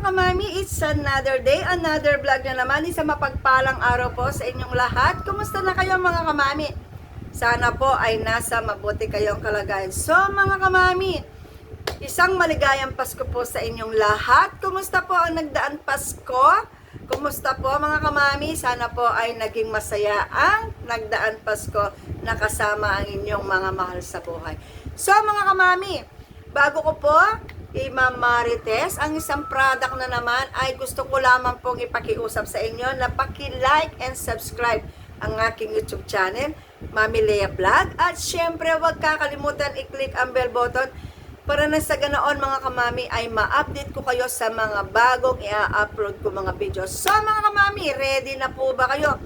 kamami, it's another day, another vlog na naman. Isang mapagpalang araw po sa inyong lahat. Kumusta na kayo mga kamami? Sana po ay nasa mabuti kayong kalagayan. So mga kamami, isang maligayang Pasko po sa inyong lahat. Kumusta po ang nagdaan Pasko? Kumusta po mga kamami? Sana po ay naging masaya ang nagdaan Pasko na kasama ang inyong mga mahal sa buhay. So mga kamami, bago ko po i-marites ang isang product na naman, ay gusto ko lamang pong ipakiusap sa inyo na paki-like and subscribe ang aking YouTube channel, Mami Lea Vlog. At syempre, huwag kakalimutan i-click ang bell button para na sa ganoon mga kamami ay ma-update ko kayo sa mga bagong i-upload ko mga videos. So mga kamami, ready na po ba kayo?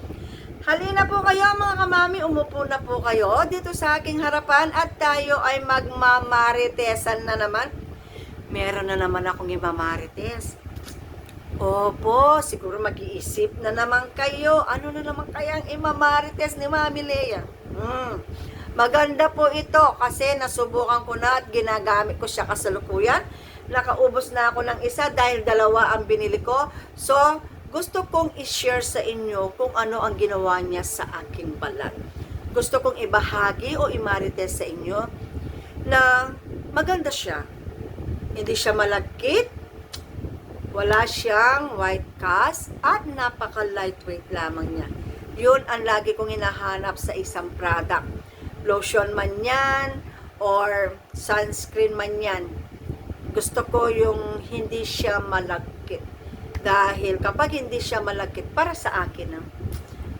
Halina po kayo mga kamami, umupo na po kayo dito sa aking harapan at tayo ay magmamaritesan na naman. Meron na naman akong imamarites. Opo, siguro mag-iisip na naman kayo. Ano na naman kayang imamarites ni Mami Lea? Maganda po ito kasi nasubukan ko na at ginagamit ko siya kasalukuyan. Nakaubos na ako ng isa dahil dalawa ang binili ko. So, gusto kong i-share sa inyo kung ano ang ginawa niya sa aking balat. Gusto kong ibahagi o imarites sa inyo na maganda siya. Hindi siya malagkit, wala siyang white cast, at napaka-lightweight lamang niya. Yun ang lagi kong hinahanap sa isang product. Lotion man yan, or sunscreen man yan. Gusto ko yung hindi siya malagkit. Dahil kapag hindi siya malagkit, para sa akin,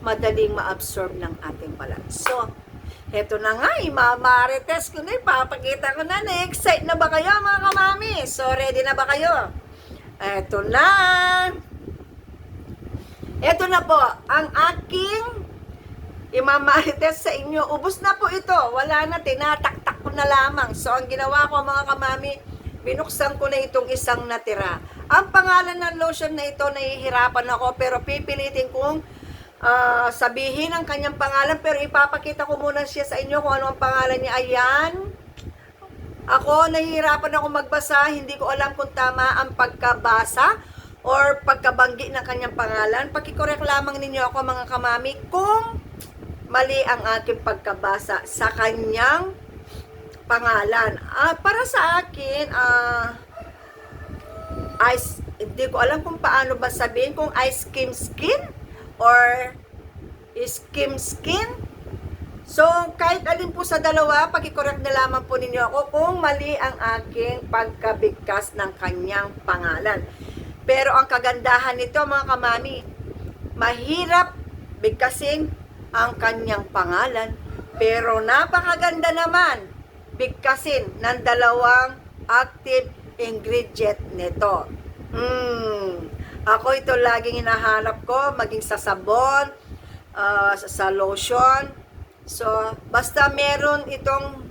madaling ma-absorb ng ating balat. So, eto na nga, imamarites ko na, ipapakita ko na. Na-excite na ba kayo mga kamami? So, ready na ba kayo? Eto na. Eto na po, ang aking imamarites sa inyo. Ubus na po ito. Wala na, tinataktak ko na lamang. So, ang ginawa ko mga kamami, binuksan ko na itong isang natira. Ang pangalan ng lotion na ito, nahihirapan ako, pero pipilitin kong sabihin ang kanyang pangalan, pero ipapakita ko muna siya sa inyo kung ano ang pangalan niya. Ayan. Ako, nahihirapan ako magbasa. Hindi ko alam kung tama ang pagkabasa or pagkabanggi ng kanyang pangalan. Pakikorek lamang ninyo ako mga kamami kung mali ang aking pagkabasa sa kanyang pangalan. Para sa akin, hindi ko alam kung paano ba sabihin, kung ice cream skin or skim skin. So, kahit alin po sa dalawa, pakicorrect na lamang po ninyo ako kung mali ang aking pagkabigkas ng kanyang pangalan. Pero ang kagandahan nito mga kamami, mahirap bigkasin ang kanyang pangalan, pero napakaganda naman bigkasin ng dalawang active ingredient nito. Ako ito laging hinahanap ko, maging sa sabon, sa lotion. So, basta meron itong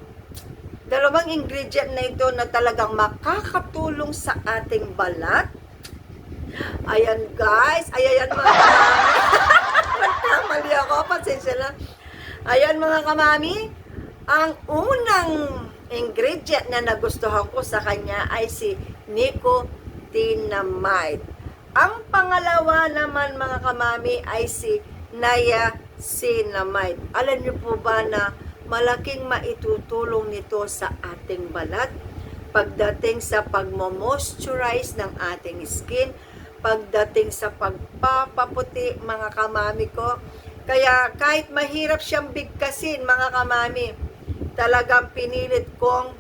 dalawang ingredient na ito na talagang makakatulong sa ating balat. Ayan guys, ayan mga kamami. Mali ako, pasensya lang. Ayan mga kamami, ang unang ingredient na nagustuhan ko sa kanya ay si nicotinamide. Ang pangalawa naman mga kamami ay si niacinamide. Alam niyo po ba na malaking maitutulong nito sa ating balat pagdating sa pagmo-moisturize ng ating skin, pagdating sa pagpapaputi mga kamami ko. Kaya kahit mahirap siyang bigkasin mga kamami, talagang pinilit kong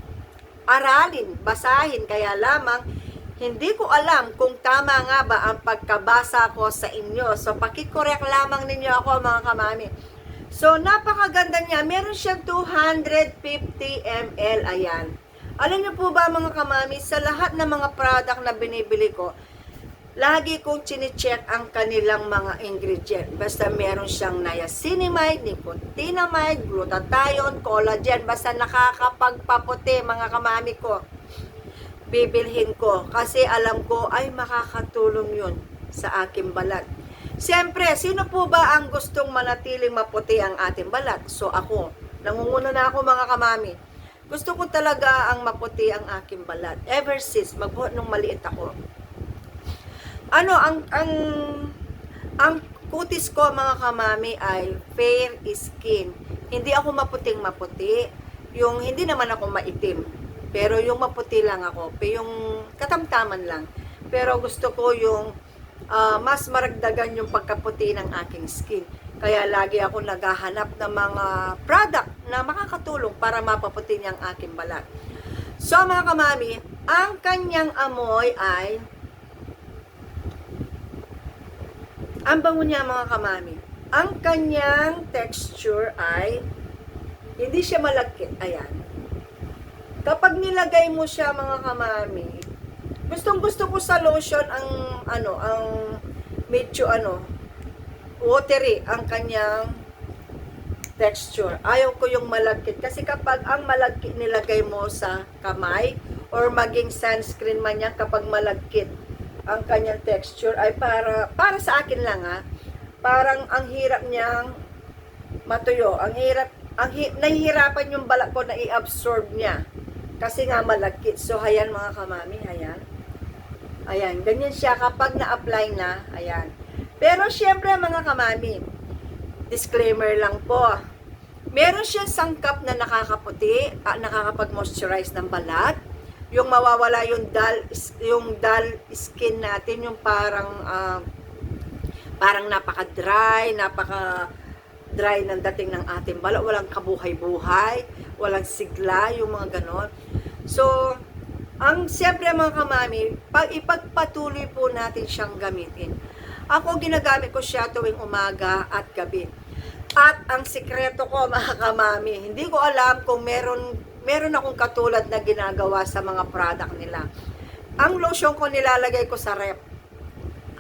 aralin, basahin, kaya lamang hindi ko alam kung tama nga ba ang pagkabasa ko sa inyo. So, pakikorek lamang ninyo ako mga kamami. So, napakaganda niya. Meron siyang 250 ml. Ayan. Alam niyo po ba mga kamami, sa lahat ng mga product na binibili ko, lagi kong chine-check ang kanilang mga ingredient. Basta meron siyang niacinamide, nicotinamide, glutathione, collagen. Basta nakakapagpaputi mga kamami ko, bibilhin ko kasi alam ko ay makakatulong yun sa aking balat. Siyempre, sino po ba ang gustong manatiling maputi ang ating balat? So ako, nangunguna na ako mga kamami. Gusto ko talaga ang maputi ang aking balat. Ever since, magbuhat nung maliit ako. Ano, ang kutis ko mga kamami ay fair skin. Hindi ako maputing maputi. Yung hindi naman ako maitim. Pero yung maputi lang ako. Yung katamtaman lang. Pero gusto ko yung mas maragdagan yung pagkaputi ng aking skin. Kaya lagi ako naghahanap ng mga product na makakatulong para mapaputi niya ang aking balat. So mga kamami, ang kanyang amoy ay ang bango niya mga kamami. Ang kanyang texture ay hindi siya malagkit. Ayan. Kapag nilagay mo siya mga kamami, gustong gusto ko sa lotion ang medyo watery ang kanyang texture. Ayaw ko yung malagkit. Kasi kapag ang malagkit nilagay mo sa kamay or maging sunscreen man yan kapag malagkit ang kanyang texture ay para sa akin lang parang ang hirap niyang matuyo. Nahihirapan yung balat ko na i-absorb niya. Kasi nga malagkit. So, ayan mga kamami, ayan. Ayan, ganyan siya kapag na-apply na, ayan. Pero syempre mga kamami, disclaimer lang po. Meron siyang sangkap na nakakaputi, nakakapag-moisturize ng balat. Yung mawawala yung dull skin natin, yung parang napaka-dry ng dating ng ating balat, walang kabuhay-buhay, walang sigla, yung mga ganon. So, siyempre mga kamami, ipagpatuloy po natin siyang gamitin. Ako ginagamit ko siya tuwing umaga at gabi. At ang sikreto ko mga kamami, hindi ko alam kung meron akong katulad na ginagawa sa mga product nila. Ang lotion ko nilalagay ko sa rep.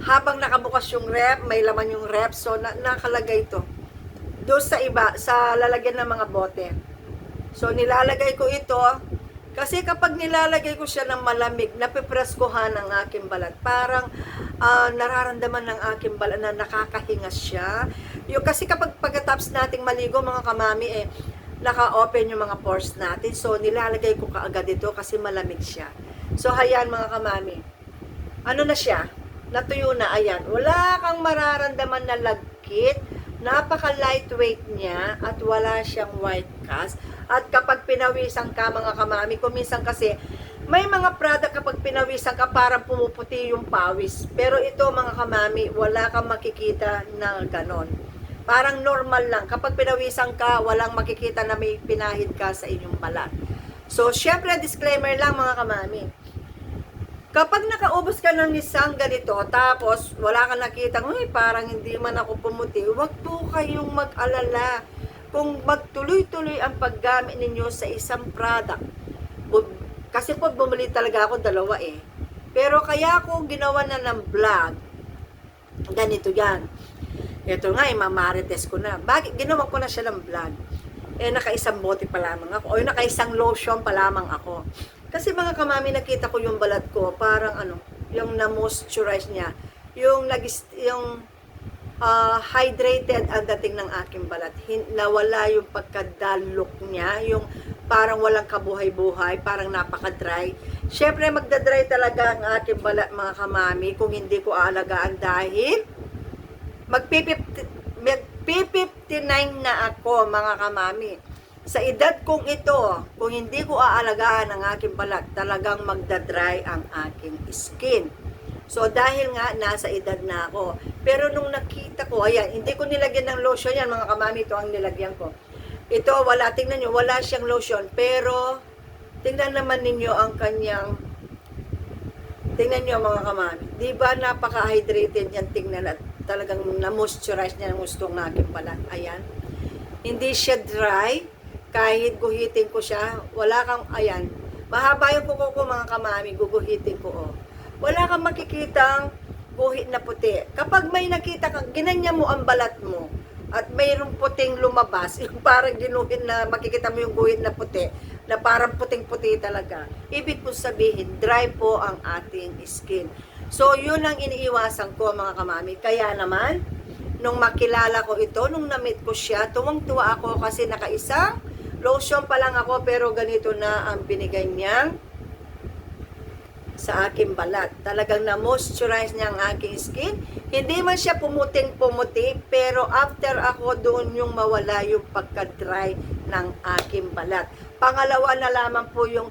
Habang nakabukas yung rep, may laman yung rep, so nakalagay to. Doon sa iba, sa lalagyan ng mga bote. So nilalagay ko ito, kasi kapag nilalagay ko siya ng malamig, napipreskohan ang aking balat. Parang nararamdaman ng aking balat na nakakahinga siya. Kasi kapag pagkatapos nating maligo mga kamami, naka-open yung mga pores natin. So, nilalagay ko kaagad ito kasi malamig siya. So, ayan mga kamami. Ano na siya? Natuyo na, ayan. Wala kang mararamdaman na lagkit. Napaka-lightweight niya at wala siyang white cast. At kapag pinawisan ka mga kamami, kuminsan kasi may mga product kapag pinawisan ka parang pumuputi yung pawis. Pero ito mga kamami, wala kang makikita na ganon. Parang normal lang. Kapag pinawisan ka, walang makikita na may pinahid ka sa inyong balat. So, syempre, disclaimer lang mga kamami. Kapag nakaubos ka ng isang ganito, tapos wala kang nakita, parang hindi man ako pumuti, huwag po kayong mag-alala. Kung magtuloy-tuloy ang paggamit ninyo sa isang product. Kasi po, bumili talaga ako dalawa Pero kaya ako ginawa na ng vlog, ganito yan. Ito nga, mamarites ko na. Bakit? Ginawa ko na siya ng vlog. Nakaisang bote pa lamang ako. O nakaisang lotion pa lamang ako. Kasi mga kamami, nakita ko yung balat ko, parang yung na-moisturize niya. Yung hydrated ang dating ng aking balat. Nawala yung pagka-dull look niya. Yung parang walang kabuhay-buhay, parang napaka-dry. Siyempre, magda-dry talaga ang aking balat mga kamami kung hindi ko aalagaan dahil mag-59 na ako mga kamami. Sa edad kong ito, kung hindi ko aalagaan ang aking balat, talagang magda-dry ang aking skin. So, dahil nga, nasa edad na ako. Pero nung nakita ko, ayan, hindi ko nilagyan ng lotion yan, mga kamami, ito ang nilagyan ko. Ito, tingnan nyo, wala siyang lotion. Pero, tingnan naman ninyo ang kanyang, tingnan nyo mga kamami. Diba, napaka-hydrated yan, tingnan at talagang na-moisturize niya ng gustong aking balat. Ayan. Hindi siya dry. Kahit guhitin ko siya, wala kang, ayan. Mahaba yung kuko ko mga kamami, guguhitin ko, Wala kang makikitang guhit na puti. Kapag may nakita kang, ginanya mo ang balat mo, at mayroong puting lumabas, yung parang ginuhin na makikita mo yung guhit na puti, na parang puting-puti talaga. Ibig po sabihin, dry po ang ating skin. So, yun ang iniiwasan ko mga kamami. Kaya naman, nung makilala ko ito, nung na-meet ko siya, tuwang-tuwa ako kasi nakaisang lotion pa lang ako, pero ganito na ang binigay niyang sa aking balat. Talagang na-moisturize niya ang aking skin. Hindi man siya pumuting-pumuti, pero after ako doon yung mawala yung pagka-dry ng aking balat. Pangalawa na lamang po yung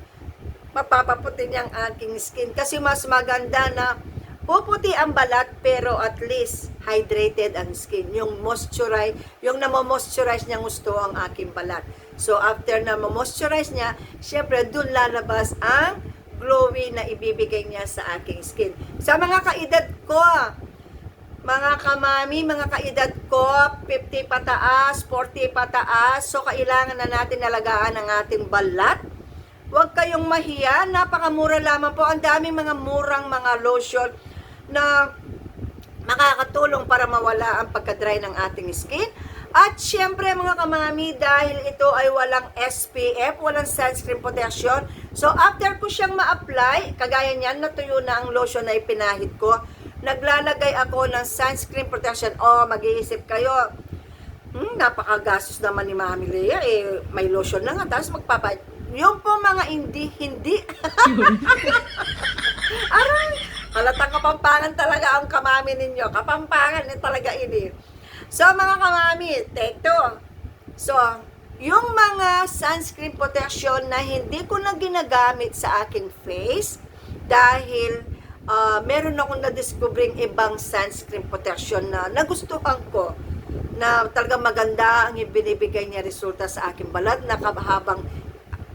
mapapaputi niyang aking skin. Kasi mas maganda na puputi ang balat pero at least hydrated ang skin. Yung moisturize, yung namo-moisturize niya gusto ang aking balat. So after na ma-moisturize niya, syempre doon lalabas ang glowy na ibibigay niya sa aking skin. Sa mga kaedad ko, mga kamami, mga kaedad ko, 50 pataas, 40 pataas, so kailangan na natin alagaan ang ating balat. Huwag kayong mahiya, napakamura lamang po. Ang daming mga murang mga lotion na makakatulong para mawala ang pagka-dry ng ating skin. At syempre mga kamami, dahil ito ay walang SPF, walang sunscreen protection, so after ko siyang ma-apply, kagaya niyan, natuyo na ang lotion na ipinahid ko, naglalagay ako ng sunscreen protection. Mag-iisip kayo, napakagastos naman ni Mami Lea, may lotion na nga, tapos yung po mga hindi. Aray, halatang kapampangan talaga ang kamami ninyo. Kapampangan talaga ini. So mga kamami, take two. So, yung mga sunscreen protection na hindi ko na ginagamit sa aking face dahil meron akong na-discovering ibang sunscreen protection na nagustuhan ko na talagang maganda ang ibinibigay niya resulta sa aking balat na habang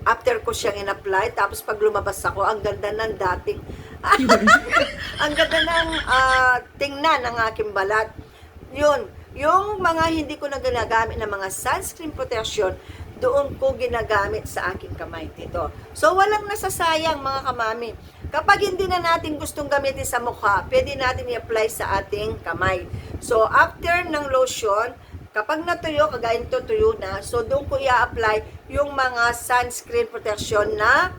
after ko siyang in-apply, tapos pag lumabas ako, ang ganda ng dating ang ganda ng tingnan ng aking balat. Yun, yung mga hindi ko na ginagamit na mga sunscreen protection, doon ko ginagamit sa aking kamay dito. So, walang nasasayang mga kamami. Kapag hindi na natin gustong gamitin sa mukha, pwede natin i-apply sa ating kamay. So, after ng lotion, kapag natuyo, kagaya nito tuyo na, so doon ko i-apply yung mga sunscreen protection na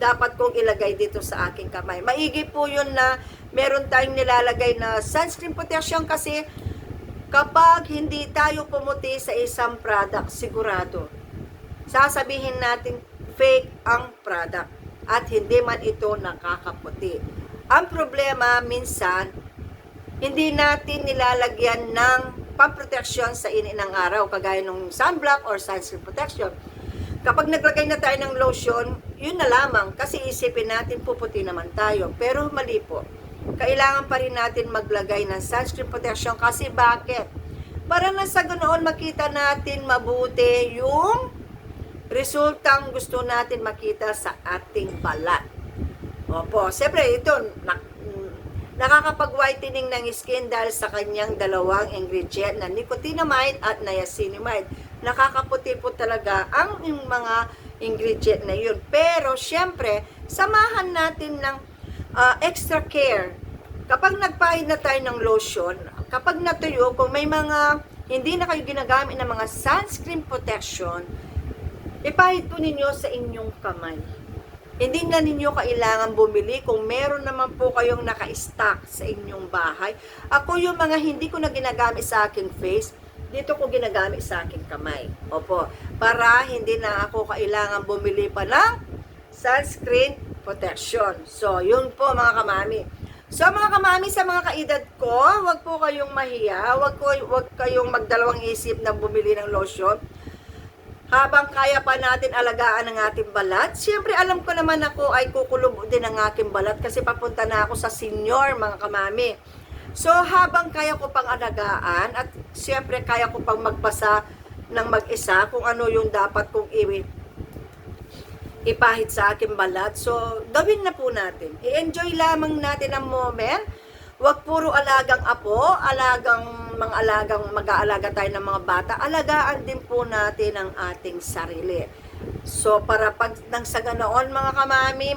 dapat kong ilagay dito sa aking kamay. Maigi po yun na meron tayong nilalagay na sunscreen protection kasi kapag hindi tayo pumuti sa isang product, sigurado, sasabihin natin fake ang product at hindi man ito nakakaputi. Ang problema, minsan, hindi natin nilalagyan ng pamproteksyon sa init ng araw, kagaya ng sunblock or sunscreen protection. Kapag naglagay na tayo ng lotion, yun na lamang, kasi isipin natin puputi naman tayo. Pero mali po. Kailangan pa rin natin maglagay ng sunscreen protection kasi bakit? Para na sa ganoon makita natin mabuti yung resultang gusto natin makita sa ating balat. Opo, siyempre ito, nakakapag-whitening ng skin dahil sa kanyang dalawang ingredient na nicotinamide at niacinamide. Nakakaputi po talaga ang mga ingredient na yun. Pero syempre, samahan natin ng extra care. Kapag nagpahid na tayo ng lotion, kapag natuyo, kung may mga hindi na kayo ginagamit ng mga sunscreen protection, ipahid po ninyo sa inyong kamay. Hindi na ninyo kailangan bumili kung meron naman po kayong naka-stock sa inyong bahay. Ako yung mga hindi ko na ginagamit sa aking face, dito ko ginagamit sa aking kamay. Opo, para hindi na ako kailangan bumili pa ng sunscreen protection. So, yun po mga kamami. So, mga kamami, sa mga kaedad ko, wag po kayong mahiya, wag kayong magdalawang isip na bumili ng lotion. Habang kaya pa natin alagaan ang ating balat, siyempre alam ko naman ako ay kukulob din ang aking balat kasi papunta na ako sa senior mga kamami. So habang kaya ko pang alagaan at siyempre kaya ko pang magpasa ng mag-isa kung ano yung dapat kong ipahid sa aking balat, so gawin na po natin. I-enjoy lamang natin ang moment. Huwag puro alagang apo, mag-aalaga tayo ng mga bata, alagaan din po natin ang ating sarili. So, para pag nang sa ganoon, mga kamami,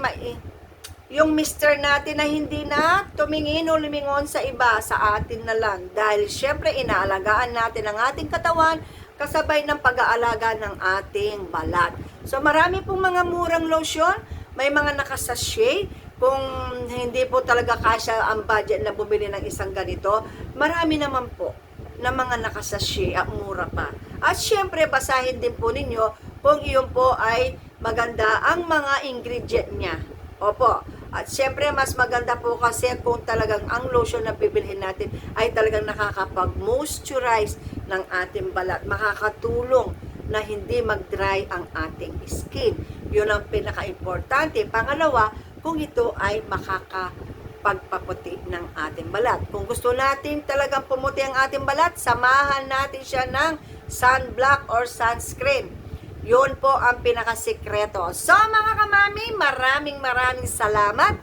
yung mister natin na hindi na tumingin o lumingon sa iba, sa atin na lang. Dahil syempre, inaalagaan natin ang ating katawan, kasabay ng pag-aalaga ng ating balat. So, marami pong mga murang lotion, may mga nakasashay. Kung hindi po talaga kasya ang budget na bumili ng isang ganito, marami naman po na mga nakasashay at mura pa. At syempre, basahin din po ninyo kung iyon po ay maganda ang mga ingredient niya. Opo, At syempre, mas maganda po kasi kung talagang ang lotion na bibilhin natin ay talagang nakakapag-moisturize ng ating balat. Makakatulong na hindi mag-dry ang ating skin. Yun ang pinaka-importante. Pangalawa, kung ito ay makakapagpaputi ng ating balat. Kung gusto natin talagang pumuti ang ating balat, samahan natin siya ng sunblock or sunscreen. Yun po ang pinakasikreto. So mga kamami, maraming salamat.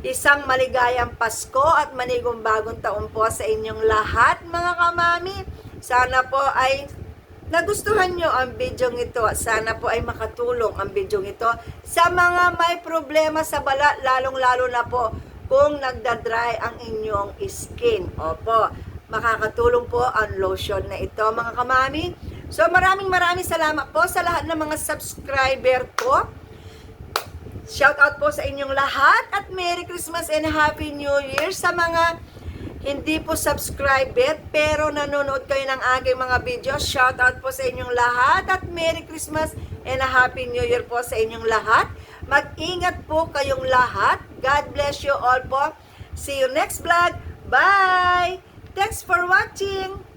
Isang maligayang Pasko at manigong bagong taon po sa inyong lahat mga kamami. Sana po ay nagustuhan nyo ang video ito. Sana po ay makatulong ang video ito sa mga may problema sa balat, lalong-lalo na po kung nagdadry ang inyong skin. Opo, makakatulong po ang lotion na ito mga kamami. So maraming salamat po sa lahat ng mga subscriber ko. Shout out po sa inyong lahat at Merry Christmas and Happy New Year sa mga hindi po subscriber pero nanonood kayo ng aking mga videos. Shout out po sa inyong lahat at Merry Christmas and a Happy New Year po sa inyong lahat. Mag-ingat po kayong lahat. God bless you all po. See you next vlog. Bye! Thanks for watching!